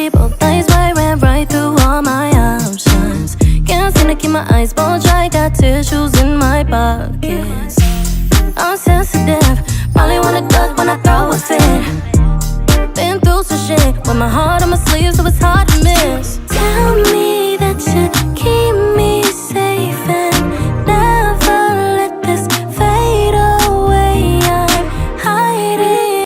energy, both eyes wide, ran right through all my options. Can't seem to keep my eyes both dry, got tissues in my pockets. I'm sensitive, probably wanna duck when I throw a fit. Been through some shit, with my heart on my sleeve, so it's hard to miss. Tell me that you